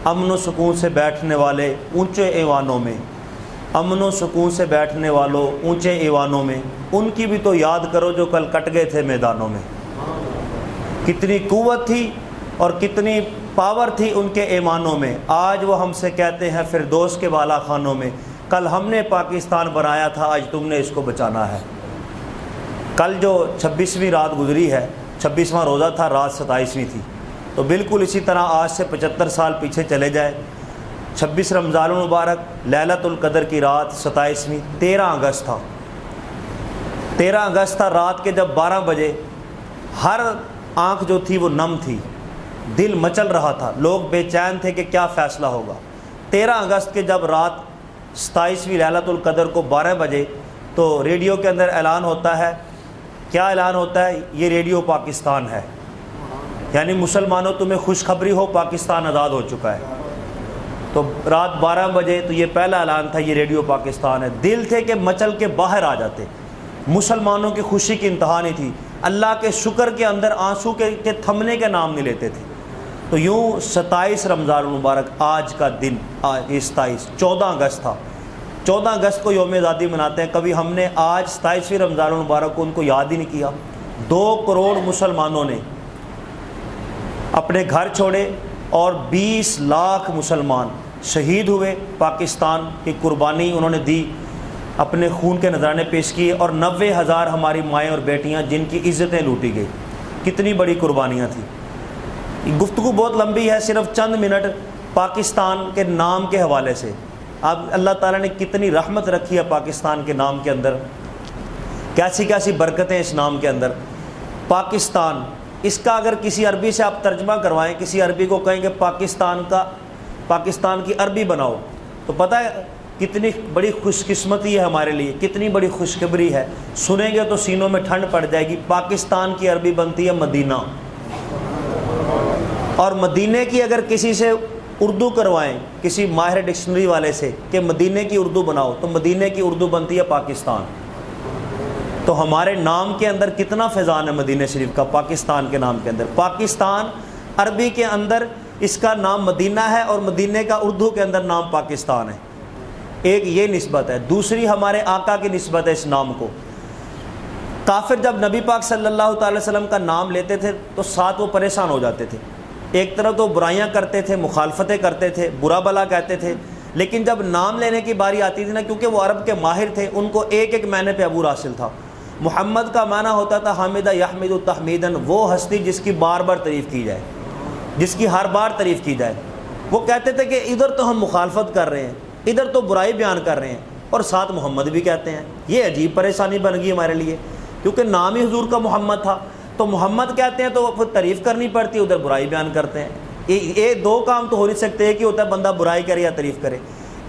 امن و سکون سے بیٹھنے والے اونچے ایوانوں میں، امن و سکون سے بیٹھنے والوں اونچے ایوانوں میں، ان کی بھی تو یاد کرو جو کل کٹ گئے تھے میدانوں میں۔ کتنی قوت تھی اور کتنی پاور تھی ان کے ایمانوں میں، آج وہ ہم سے کہتے ہیں فردوس کے بالا خانوں میں، کل ہم نے پاکستان بنایا تھا، آج تم نے اس کو بچانا ہے۔ کل جو 26ویں رات گزری ہے، 26واں روزہ تھا، رات 27ویں تھی، تو بالکل اسی طرح آج سے 75 سال پیچھے چلے جائے، 26 رمضان المبارک لیلۃ القدر کی رات 27ویں 13 اگست تھا، 13 اگست تھا، رات کے جب 12 بجے ہر آنکھ جو تھی وہ نم تھی، دل مچل رہا تھا، لوگ بے چین تھے کہ کیا فیصلہ ہوگا۔ 13 اگست کے جب رات 27ویں لیلۃ القدر کو 12 بجے تو ریڈیو کے اندر اعلان ہوتا ہے، کیا اعلان ہوتا ہے؟ یہ ریڈیو پاکستان ہے، یعنی مسلمانوں تمہیں خوشخبری ہو، پاکستان آزاد ہو چکا ہے۔ تو رات 12 بجے تو یہ پہلا اعلان تھا، یہ ریڈیو پاکستان ہے۔ دل تھے کہ مچل کے باہر آ جاتے، مسلمانوں کی خوشی کی انتہا نہیں تھی، اللہ کے شکر کے اندر آنسو کے تھمنے کے نام نہیں لیتے تھے۔ تو یوں 27 رمضان المبارک آج کا دن، آج 27 14 اگست تھا، 14 اگست کو یوم آزادی مناتے ہیں، کبھی ہم نے آج 27ویں رمضان المبارک کو ان کو یاد ہی نہیں کیا۔ 2 کروڑ مسلمانوں نے اپنے گھر چھوڑے اور 20 لاکھ مسلمان شہید ہوئے، پاکستان کی قربانی انہوں نے دی، اپنے خون کے نذرانے پیش کیے، اور 90,000 ہماری مائیں اور بیٹیاں جن کی عزتیں لوٹی گئی۔ کتنی بڑی قربانیاں تھیں۔ گفتگو بہت لمبی ہے، صرف چند منٹ پاکستان کے نام کے حوالے سے۔ اب اللہ تعالیٰ نے کتنی رحمت رکھی ہے پاکستان کے نام کے اندر، کیسی کیسی برکتیں اس نام کے اندر۔ پاکستان، اس کا اگر کسی عربی سے آپ ترجمہ کروائیں، کسی عربی کو کہیں کہ پاکستان کی عربی بناؤ، تو پتہ ہے کتنی بڑی خوش قسمتی ہے ہمارے لیے، کتنی بڑی خوشخبری ہے، سنیں گے تو سینوں میں ٹھنڈ پڑ جائے گی۔ پاکستان کی عربی بنتی ہے مدینہ، اور مدینے کی اگر کسی سے اردو کروائیں، کسی ماہر ڈکشنری والے سے کہ مدینے کی اردو بناؤ، تو مدینے کی اردو بنتی ہے پاکستان۔ تو ہمارے نام کے اندر کتنا فیضان ہے مدینہ شریف کا، پاکستان کے نام کے اندر۔ پاکستان عربی کے اندر اس کا نام مدینہ ہے، اور مدینے کا اردو کے اندر نام پاکستان ہے۔ ایک یہ نسبت ہے، دوسری ہمارے آقا کی نسبت ہے اس نام کو۔ کافر جب نبی پاک صلی اللہ تعالی وسلم کا نام لیتے تھے تو ساتھ وہ پریشان ہو جاتے تھے، ایک طرف تو برائیاں کرتے تھے، مخالفتیں کرتے تھے، برا بلا کہتے تھے، لیکن جب نام لینے کی باری آتی تھی نا، کیونکہ وہ عرب کے ماہر تھے، ان کو ایک ایک معنی پہ عبور حاصل تھا۔ محمد کا معنی ہوتا تھا حامدہ یحمد تحمیدن، وہ ہستی جس کی بار بار تعریف کی جائے، جس کی ہر بار تعریف کی جائے۔ وہ کہتے تھے کہ ادھر تو ہم مخالفت کر رہے ہیں، ادھر تو برائی بیان کر رہے ہیں، اور ساتھ محمد بھی کہتے ہیں۔ یہ عجیب پریشانی بن گئی ہمارے لیے، کیونکہ نام ہی حضور کا محمد تھا، تو محمد کہتے ہیں تو وہ خود تعریف کرنی پڑتی ہے، ادھر برائی بیان کرتے ہیں۔ یہ دو کام تو ہو نہیں سکتے کہ ہوتا ہے بندہ برائی کرے یا تعریف کرے۔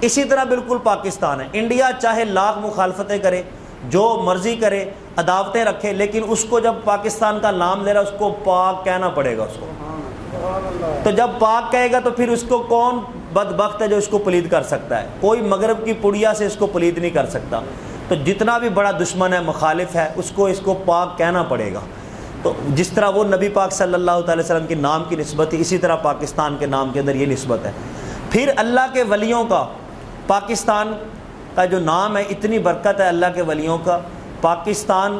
اسی طرح بالکل پاکستان ہے، انڈیا چاہے لاکھ مخالفتیں کرے، جو مرضی کرے، عداوتیں رکھے، لیکن اس کو جب پاکستان کا نام لے رہا ہے اس کو پاک کہنا پڑے گا اس کو۔ تو جب پاک کہے گا تو پھر اس کو کون بدبخت ہے جو اس کو پلید کر سکتا ہے؟ کوئی مغرب کی پڑیا سے اس کو پلید نہیں کر سکتا۔ تو جتنا بھی بڑا دشمن ہے، مخالف ہے، اس کو پاک کہنا پڑے گا۔ تو جس طرح وہ نبی پاک صلی اللہ تعالی وسلم کے نام کی نسبت تھی، اسی طرح پاکستان کے نام کے اندر یہ نسبت ہے۔ پھر اللہ کے ولیوں کا، پاکستان کا جو نام ہے، اتنی برکت ہے اللہ کے ولیوں کا۔ پاکستان،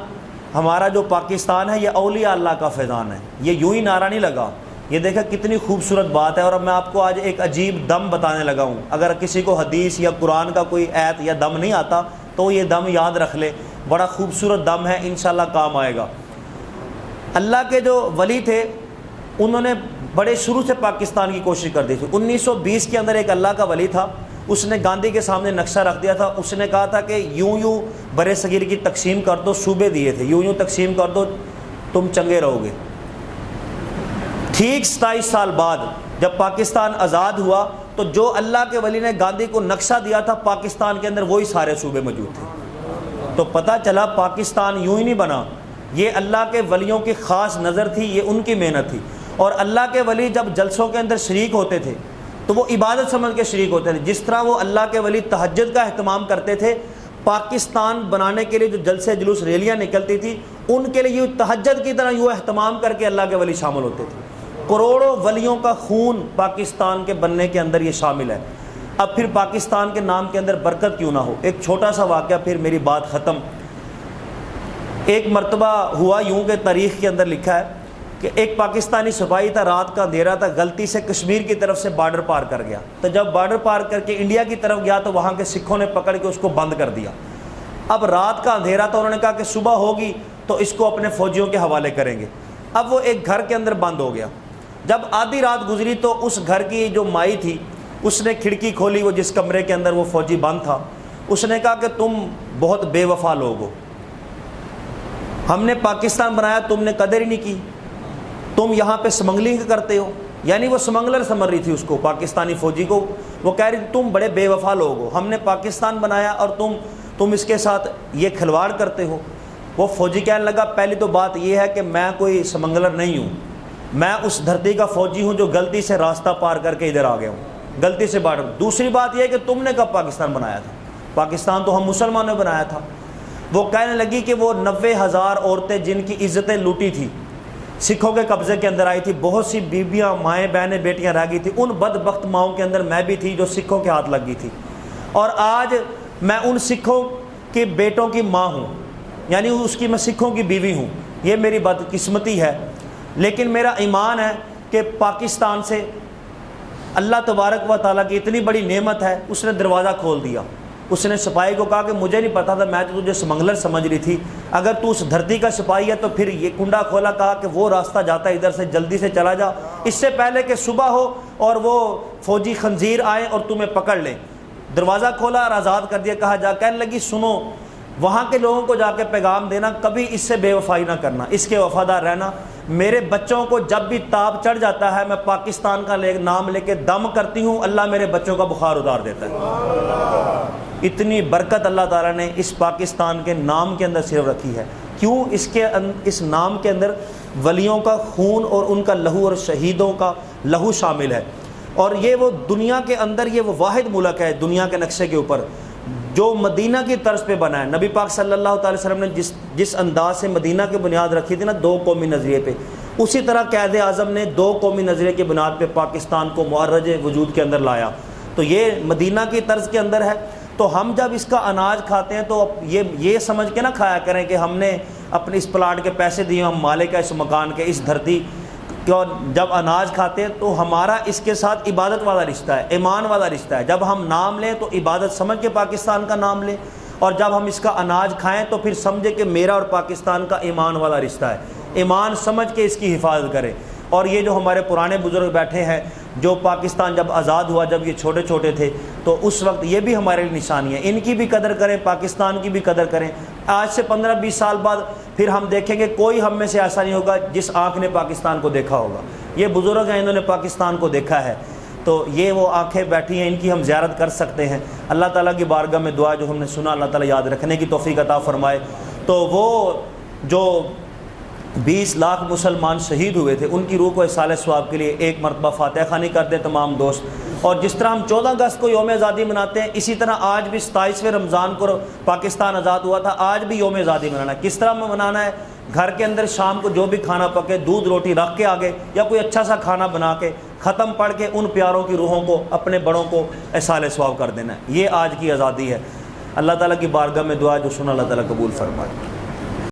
ہمارا جو پاکستان ہے، یہ اولیاء اللہ کا فیضان ہے۔ یہ یوں ہی نعرہ نہیں لگا، یہ دیکھیں کتنی خوبصورت بات ہے۔ اور اب میں آپ کو آج ایک عجیب دم بتانے لگا ہوں، اگر کسی کو حدیث یا قرآن کا کوئی آیت یا دم نہیں آتا تو یہ دم یاد رکھ لے، بڑا خوبصورت دم ہے، انشاءاللہ کام آئے گا۔ اللہ کے جو ولی تھے انہوں نے بڑے شروع سے پاکستان کی کوشش کر دی تھی۔ 1920 کے اندر ایک اللہ کا ولی تھا، اس نے گاندھی کے سامنے نقشہ رکھ دیا تھا، اس نے کہا تھا کہ یوں یوں برے صغیر کی تقسیم کر دو، صوبے دیے تھے، یوں یوں تقسیم کر دو، تم چنگے رہو گے۔ ٹھیک 27 سال بعد جب پاکستان آزاد ہوا تو جو اللہ کے ولی نے گاندھی کو نقشہ دیا تھا پاکستان کے اندر، وہی سارے صوبے موجود تھے۔ تو پتہ چلا پاکستان یوں ہی نہیں بنا، یہ اللہ کے ولیوں کی خاص نظر تھی، یہ ان کی محنت تھی۔ اور اللہ کے ولی جب جلسوں کے اندر شریک ہوتے تھے تو وہ عبادت سمجھ کے شریک ہوتے تھے۔ جس طرح وہ اللہ کے ولی تہجد کا اہتمام کرتے تھے، پاکستان بنانے کے لیے جو جلسے جلوس ریلیاں نکلتی تھی، ان کے لیے تہجد کی طرح یوں اہتمام کر کے اللہ کے ولی شامل ہوتے تھے۔ کروڑوں ولیوں کا خون پاکستان کے بننے کے اندر یہ شامل ہے۔ اب پھر پاکستان کے نام کے اندر برکت کیوں نہ ہو؟ ایک چھوٹا سا واقعہ پھر میری بات ختم۔ ایک مرتبہ ہوا یوں کہ تاریخ کے اندر لکھا ہے کہ ایک پاکستانی سپاہی تھا، رات کا اندھیرا تھا، غلطی سے کشمیر کی طرف سے بارڈر پار کر گیا۔ تو جب بارڈر پار کر کے انڈیا کی طرف گیا تو وہاں کے سکھوں نے پکڑ کے اس کو بند کر دیا۔ اب رات کا اندھیرا تھا، انہوں نے کہا کہ صبح ہوگی تو اس کو اپنے فوجیوں کے حوالے کریں گے۔ اب وہ ایک گھر کے اندر بند ہو گیا۔ جب آدھی رات گزری تو اس گھر کی جو مائی تھی اس نے کھڑکی کھولی، وہ جس کمرے کے اندر وہ فوجی بند تھا، اس نے کہا کہ تم بہت بے وفا لوگ ہو، ہم نے پاکستان بنایا، تم نے قدر ہی نہیں کی، تم یہاں پہ سمگلنگ کرتے ہو۔ یعنی وہ سمگلر سمجھ رہی تھی اس کو، پاکستانی فوجی کو۔ وہ کہہ رہی تم بڑے بے وفا لوگ ہو، ہم نے پاکستان بنایا اور تم اس کے ساتھ یہ کھلواڑ کرتے ہو۔ وہ فوجی کہنے لگا پہلی تو بات یہ ہے کہ میں کوئی سمگلر نہیں ہوں، میں اس دھرتی کا فوجی ہوں جو غلطی سے راستہ پار کر کے ادھر آ گیا ہوں، غلطی سے بارڈر۔ دوسری بات یہ ہے کہ تم نے کب پاکستان بنایا تھا؟ پاکستان تو ہم مسلمانوں نے بنایا تھا۔ وہ کہنے لگی کہ وہ 90,000 عورتیں جن کی عزتیں لوٹی تھی، سکھوں کے قبضے کے اندر آئی تھی، بہت سی بیویاں، مائیں، بہنیں، بیٹیاں رہ گئی تھی، ان بدبخت ماؤں کے اندر میں بھی تھی جو سکھوں کے ہاتھ لگ گئی تھی، اور آج میں ان سکھوں کے بیٹوں کی ماں ہوں، یعنی اس کی میں سکھوں کی بیوی ہوں۔ یہ میری بدقسمتی ہے، لیکن میرا ایمان ہے کہ پاکستان سے اللہ تبارک و تعالیٰ کی اتنی بڑی نعمت ہے، اس نے دروازہ کھول دیا۔ اس نے سپاہی کو کہا کہ مجھے نہیں پتا تھا، میں تو تجھے سمگلر سمجھ رہی تھی، اگر تو اس دھرتی کا سپاہی ہے تو پھر یہ کنڈا کھولا، کہا کہ وہ راستہ جاتا ہے ادھر سے، جلدی سے چلا جا اس سے پہلے کہ صبح ہو اور وہ فوجی خنزیر آئیں اور تمہیں پکڑ لیں۔ دروازہ کھولا اور آزاد کر دیا۔ کہا جا، کہنے لگی سنو، وہاں کے لوگوں کو جا کے پیغام دینا کبھی اس سے بے وفائی نہ کرنا، اس کے وفادار رہنا۔ میرے بچوں کو جب بھی تاب چڑھ جاتا ہے میں پاکستان کا نام لے کے دم کرتی ہوں، اللہ میرے بچوں کا بخار اتار دیتا ہے۔ اتنی برکت اللہ تعالیٰ نے اس پاکستان کے نام کے اندر صرف رکھی ہے۔ کیوں؟ اس نام کے اندر ولیوں کا خون اور ان کا لہو اور شہیدوں کا لہو شامل ہے، اور یہ وہ دنیا کے اندر یہ وہ واحد ملک ہے دنیا کے نقشے کے اوپر جو مدینہ کی طرز پہ بنا ہے۔ نبی پاک صلی اللہ تعالی وسلم نے جس انداز سے مدینہ کی بنیاد رکھی تھی نا، 2 قومی نظریے پہ، اسی طرح قائد اعظم نے 2 قومی نظریے کی بنیاد پہ پاکستان کو معرج وجود کے اندر لایا۔ تو یہ مدینہ کی طرز کے اندر ہے۔ تو ہم جب اس کا اناج کھاتے ہیں تو یہ سمجھ کے نہ کھایا کریں کہ ہم نے اپنے اس پلاٹ کے پیسے دیے، ہم مالک ہے اس مکان کے، اس دھرتی کے۔ اور جب اناج کھاتے ہیں تو ہمارا اس کے ساتھ عبادت والا رشتہ ہے، ایمان والا رشتہ ہے۔ جب ہم نام لیں تو عبادت سمجھ کے پاکستان کا نام لیں، اور جب ہم اس کا اناج کھائیں تو پھر سمجھے کہ میرا اور پاکستان کا ایمان والا رشتہ ہے، ایمان سمجھ کے اس کی حفاظت کریں۔ اور یہ جو ہمارے پرانے بزرگ بیٹھے ہیں، جو پاکستان جب آزاد ہوا، جب یہ چھوٹے چھوٹے تھے، تو اس وقت یہ بھی ہمارے لیے نشانی ہے، ان کی بھی قدر کریں، پاکستان کی بھی قدر کریں۔ آج سے 15-20 سال بعد پھر ہم دیکھیں گے کوئی ہم میں سے ایسا نہیں ہوگا جس آنکھ نے پاکستان کو دیکھا ہوگا۔ یہ بزرگ ہیں، انہوں نے پاکستان کو دیکھا ہے، تو یہ وہ آنکھیں بیٹھی ہیں، ان کی ہم زیارت کر سکتے ہیں۔ اللہ تعالیٰ کی بارگاہ میں دعا جو ہم نے سنا، اللہ تعالیٰ یاد رکھنے کی توفیق عطا فرمائے۔ تو وہ جو 20 لاکھ مسلمان شہید ہوئے تھے، ان کی روح کو اصالہ ثواب کے لیے ایک مرتبہ فاتحہ خوانی کر دیں تمام دوست۔ اور جس طرح ہم 14 اگست کو یوم آزادی مناتے ہیں، اسی طرح آج بھی 27ویں رمضان کو پاکستان آزاد ہوا تھا، آج بھی یوم آزادی منانا ہے۔ کس طرح میں منانا ہے؟ گھر کے اندر شام کو جو بھی کھانا پکے، دودھ روٹی رکھ کے آگے، یا کوئی اچھا سا کھانا بنا کے ختم پڑھ کے ان پیاروں کی روحوں کو، اپنے بڑوں کو اصالہ ثواب کر دینا ہے۔ یہ آج کی آزادی ہے۔ اللہ تعالیٰ کی بارگاہ میں دعا جو سنا، اللہ تعالیٰ قبول فرمائے۔